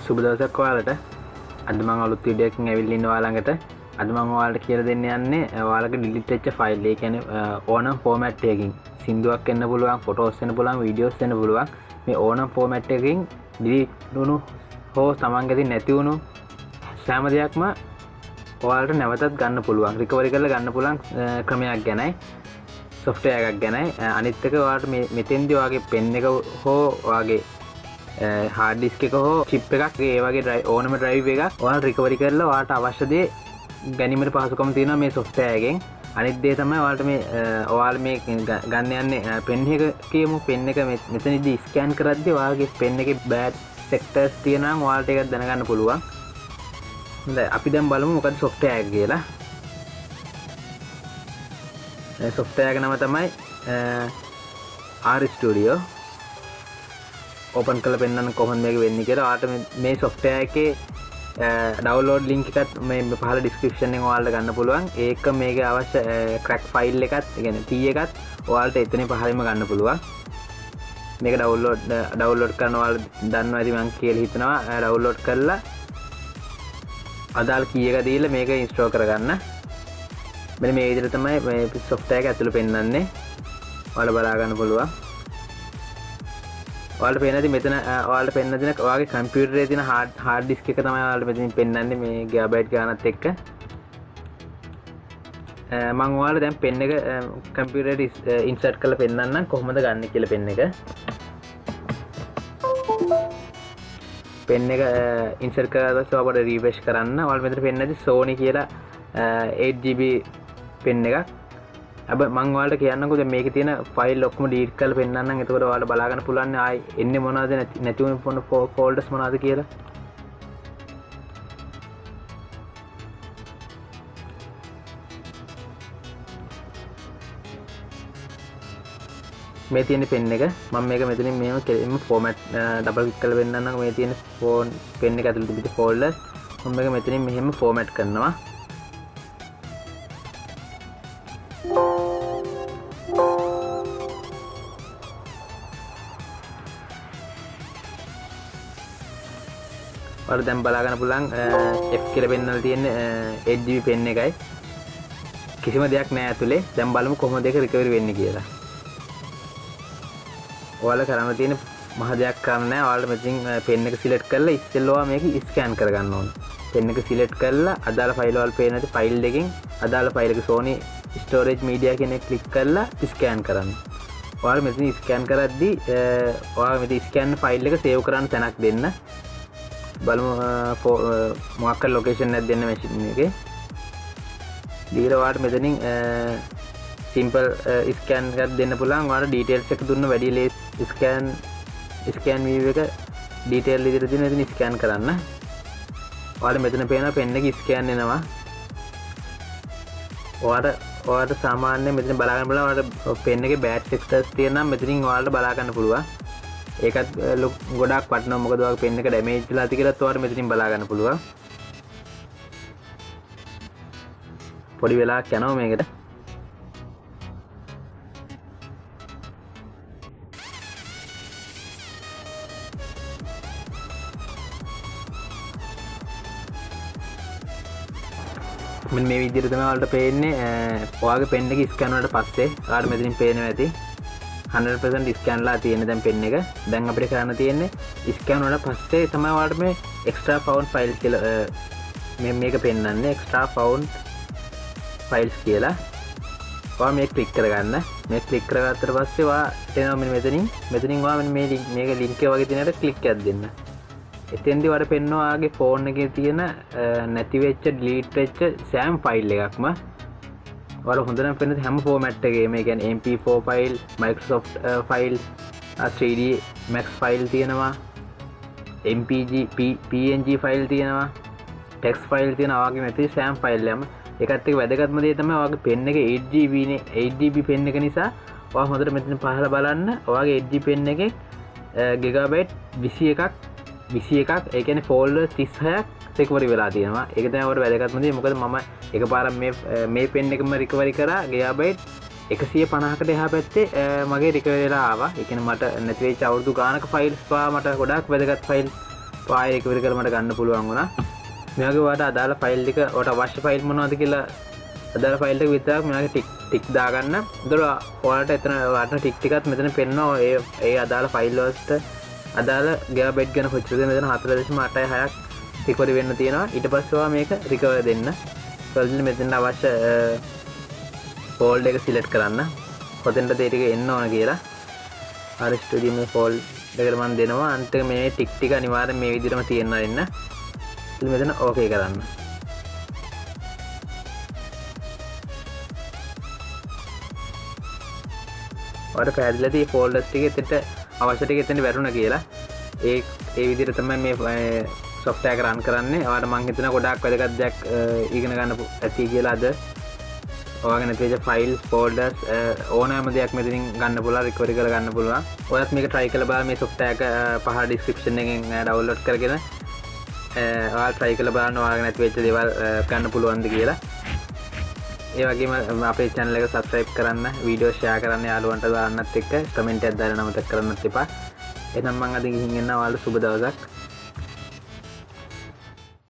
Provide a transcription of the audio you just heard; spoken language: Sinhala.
සුබ දවසක් ඔයාලට. අද මම අලුත් වීඩියෝ එකකින් ඇවිල්ලා ඉන්නවා ළඟට. අද මම ඔයාලට කියලා දෙන්න යන්නේ ඔයාලගේ ඩිලීට් වෙච්ච ෆයිල් ඒ කියන්නේ ඕනම ෆෝමැට් එකකින් සින්දුවක් එන්න පුළුවන්, ෆොටෝස් එන්න පුළුවන්, වීඩියෝස් එන්න පුළුවන්. මේ ඕනම ෆෝමැට් එකකින් ඩිලීට් වුණු හෝ තමන්ගේ නැති වුණු සෑම දෙයක්ම ඔයාලට නැවතත් ගන්න පුළුවන්. රිකවරි කරලා ගන්න පුළුවන් ක්‍රමයක් ගැනයි software එකක් ගැනයි. අනිත් එක ඔයාලට මෙතෙන්දී ඔයාගේ පෙන් එක හෝ ඔයාගේ hard disk එක හෝ chip එකක් ඒ වගේ ඕනම drive එකක් ඔයාලා recovery කරලා ඔයාලට අවශ්‍ය දේ ගැනීමට පහසුකම් තියෙනවා මේ software එකෙන්. අනිත් දේ තමයි ඔයාලට මේ ඔයාලා මේ ගන්න යන්නේ pen එක කියමු. pen එක මෙතනදී scan කරද්දී ඔයාලගේ pen එකේ bad sectors තියෙනවා නම් ඔයාලට ඒක දැනගන්න පුළුවන්. හොඳයි අපි දැන් බලමු මොකද software එක කියලා. software එක නම තමයි R Studio. ඕපන් කරලා පෙන්නන්න කොහොමද මේක වෙන්නේ කියලා. ඔයාලට මේ software එකේ download link එකත් මේ පහළ description එකෙන් ඔයාලට ගන්න පුළුවන්. ඒක මේකේ අවශ්‍ය crack file එකත්, ඒ කියන්නේ P එකත් ඔයාලට එතනින් පහළින්ම ගන්න පුළුවන්. මේක download කරන ඔයාලා දන්නවා ඉතින් මම කියලා හිතනවා. download කරලා අදාළ key එක දීලා මේක install කරගන්න. මෙන්න මේ විදිහට තමයි මේ software එක ඇතුළේ පෙන්නන්නේ. ඔයාලා බලා ගන්න පුළුවන්. ඔයාලට පේනදී මෙතන ඔයාලට පෙන්න දෙන ඔයාගේ කම්පියුටරේ තියෙන hard disk එක තමයි ඔයාලට මෙතනින් පෙන්නන්නේ මේ gigabyte ගානත් එක්ක. මම ඔයාලට දැන් pen එක කම්පියුටරේට insert කරලා පෙන්නන්නම් කොහොමද ගන්න කියලා pen එක. pen එක insert කරලා පස්සේ ඔයාලට refresh කරන්න. ඔයාලට මෙතන පෙන්නදී Sony කියලා 8GB pen එකක්. अब මම ඔයාලට කියන්නකෝ දැන් මේකේ තියෙන ෆයිල් ඔක්කොම ඩීලීට් කරලා පෙන්නන්නම්. එතකොට ඔයාලට බලා ගන්න පුළුවන් ආයි එන්නේ මොනවද නැති වුණ ෆෝල්ඩර්ස් මොනවද කියලා. මේ තියෙන පෙන් එක මම මේක මෙතනින් මෙහෙම කෙලින්ම ෆෝමැට් ඩබල් ක්ලික් කරලා පෙන්නන්නම්. මේ තියෙන ෆෝන් පෙන් එක ඇතුළේ තිබිච්ච ෆෝල්ඩර් මම මේක මෙතනින් මෙහෙම ෆෝමැට් කරනවා. ඔයාලා දැන් බලා ගන්න පුළුවන් F කියලා පෙන්නලා තියෙන 8GB pen එකයි. කිසිම දෙයක් නැහැ ඇතුලේ. දැන් බලමු කොහොමද ඒක recovery වෙන්නේ කියලා. ඔයාලා කරන්න තියෙන මහ දෙයක් කරන්න නැහැ. ඔයාලා මෙතනින් pen එක select කරලා ඉස්සෙල්ලා මේක scan කරගන්න ඕනේ. pen එක select කරලා අදාළ ෆයිල් වල පේන ඇති ෆයිල් එකෙන් අදාළ ෆයිල් එක Sony storage media කියන එක click කරලා scan කරන්න. ඔයාලා මෙතන scan කරද්දී ඔයාලා මෙතන scan ෆයිල් එක save කරන්න තැනක් දෙන්න. බලමු මොකක් හරි ලොකේෂන් එකක් දෙන්න මැෂින් එකේ. දීලා ඔයාලට මෙතනින් simple scan එකක් දෙන්න පුළුවන්. ඔයාලට details එක දුන්න වැඩි ලේස් scan view එක detail විදිහට දෙන ඉතින් scan කරන්න. ඔයාලට මෙතන පේනවා pen එක scan වෙනවා. ඔයාලට සාමාන්‍යයෙන් මෙතන බලා ගන්න පුළුවන්. ඔයාලට pen එකේ bad sectors තියෙනවා නම් මෙතනින් ඔයාලට බලා ගන්න පුළුවන්. ඒකත් ගොඩක් වටිනවා. මොකද ඔයාගේ pen එක damage වෙලා ඇති කියලාත් ඔයාලට මෙතනින් බලා ගන්න පුළුවන්. පොඩි වෙලාවක් යනවා මේකට. මෙන්න මේ විදිහට තමයි ඔයාලට පේන්නේ. ඔයාගේ pen එක scan වුණාට පස්සේ ඔයාලට මෙතනින් පේනවා ඇති 100% scan ලා තියෙන දැන් pen එක. දැන් අපිට කරන්න තියෙන්නේ scan වුණාට පස්සේ තමයි ඔයාලට මේ extra found files කියලා මේක පෙන්නන්නේ. extra found files කියලා. ඔයා මේක click කරගන්න. මේක click කරගත්තට පස්සේ ඔයා එනවා මෙතනින් ඔයා මේක link එක වගේ තියෙනකට click එකක් දෙන්න. එතෙන්දී ඔයාලට පෙන්වනවා ඔයාගේ phone එකේ තියෙන නැති වෙච්ච delete වෙච්ච සෑම ෆයිල් එකක්ම ඔයාලා හොඳටම පෙන්නන හැම ෆෝමැට් එකේම, ඒ කියන්නේ MP4 file, Microsoft file, 3D Max file තියෙනවා, MPG PNG ෆයිල් තියෙනවා, text ෆයිල් තියෙනවා. වගේ නැති සෑම ෆයිල් එකම ඒකත් එක්ක වැදගත්ම දේ තමයි ඔයාගේ pen එකේ 8GB නේ. 8GB pen එක නිසා ඔයා හොඳට මෙතන පහළ බලන්න. ඔයාගේ 8GB pen එකේ gigabyte 21ක් ඒ කියන්නේ ෆෝල්ඩර් 36ක් recovery වෙලා තියෙනවා. ඒක තමයි ඔයාලට වැදගත්ම දේ. මොකද මම එකපාරක් මේ pen එකම recovery කරා gigabyte 150කට එහා පැත්තේ මගේ recovery වෙලා ආවා. ඒ කියන්නේ මට නැති වෙච්ච අවුරුදු ගානක ෆයිල්ස් මට ගොඩාක් වැදගත් ෆයිල් ආයෙ රිකවරි කරලා මට ගන්න පුළුවන් වුණා. මේ වගේ ඔයාලට අදාළ ෆයිල් ටික ඔයාලට අවශ්‍ය ෆයිල් මොනවද කියලා අදාළ ෆයිල් ටික විතරක් මේ වගේ ටික් දාගන්න. ඒතර ඔයාලට එතන ඔයාලට ටික් ටිකත් මෙතන පෙන්නනවා ඒ අදාළ ෆයිල් වලට අදාළ ගිගාබයිට් ගන්න කොච්චරද මෙතන 4.86ක් රිකවරි වෙන්න තියෙනවා. ඊට පස්සේ ඔයා මේක රිකවර් දෙන්න. ඊළඟට මෙතන අවශ්‍ය ෆෝල්ඩර් එක සිලෙක්ට් කරන්න. කොතෙන්ද ඒ ටික එන්න ඕන කියලා. ආර ස්ටුඩියෝ මේ ෆෝල්ඩර් එකට මම දෙනවා. අන්තික මේ ටික් ටික අනිවාර්යෙන් මේ විදිහටම තියෙන්න වෙන්න. ඉතින් මෙතන ඕකේ කරන්න. ඔයාලට පැහැදිලිද මේ ෆෝල්ඩර්ස් ටික එතෙන්ට අවශ්‍ය ටික එතෙන්ට වැටුණා කියලා. ඒ විදිහට තමයි මේ software එක run කරන්නේ. ඔයාලට මම හිතනවා ගොඩාක් වැදගත් දෙයක් ඉගෙන ගන්න ඇති කියලා අද. ඔයාගෙන නැතිවෙච්ච ෆයිල්ස් ෆෝල්ඩර්ස් ඕනෑම දෙයක් මෙතනින් ගන්න පුළුවන් රිකවරි කරලා ගන්න පුළුවන්. ඔයත් මේක try කරලා බලන්න මේ software එක පහළ description එකෙන් download කරගෙන ඔයාලා try කරලා බලන්න ඔයාගෙන නැතිවෙච්ච දේවල් ගන්න පුළුවන්ද කියලා. ඒ වගේම අපේ channel එක subscribe කරන්න, වීඩියෝ share කරන්න, යාළුවන්ට දාන්නත් එක්ක comment එකක් දාලා නමතක් කරන්නත් එපා. එහෙනම් මම අද ගිහින් එන්න ඔයාලට සුබ දවසක්.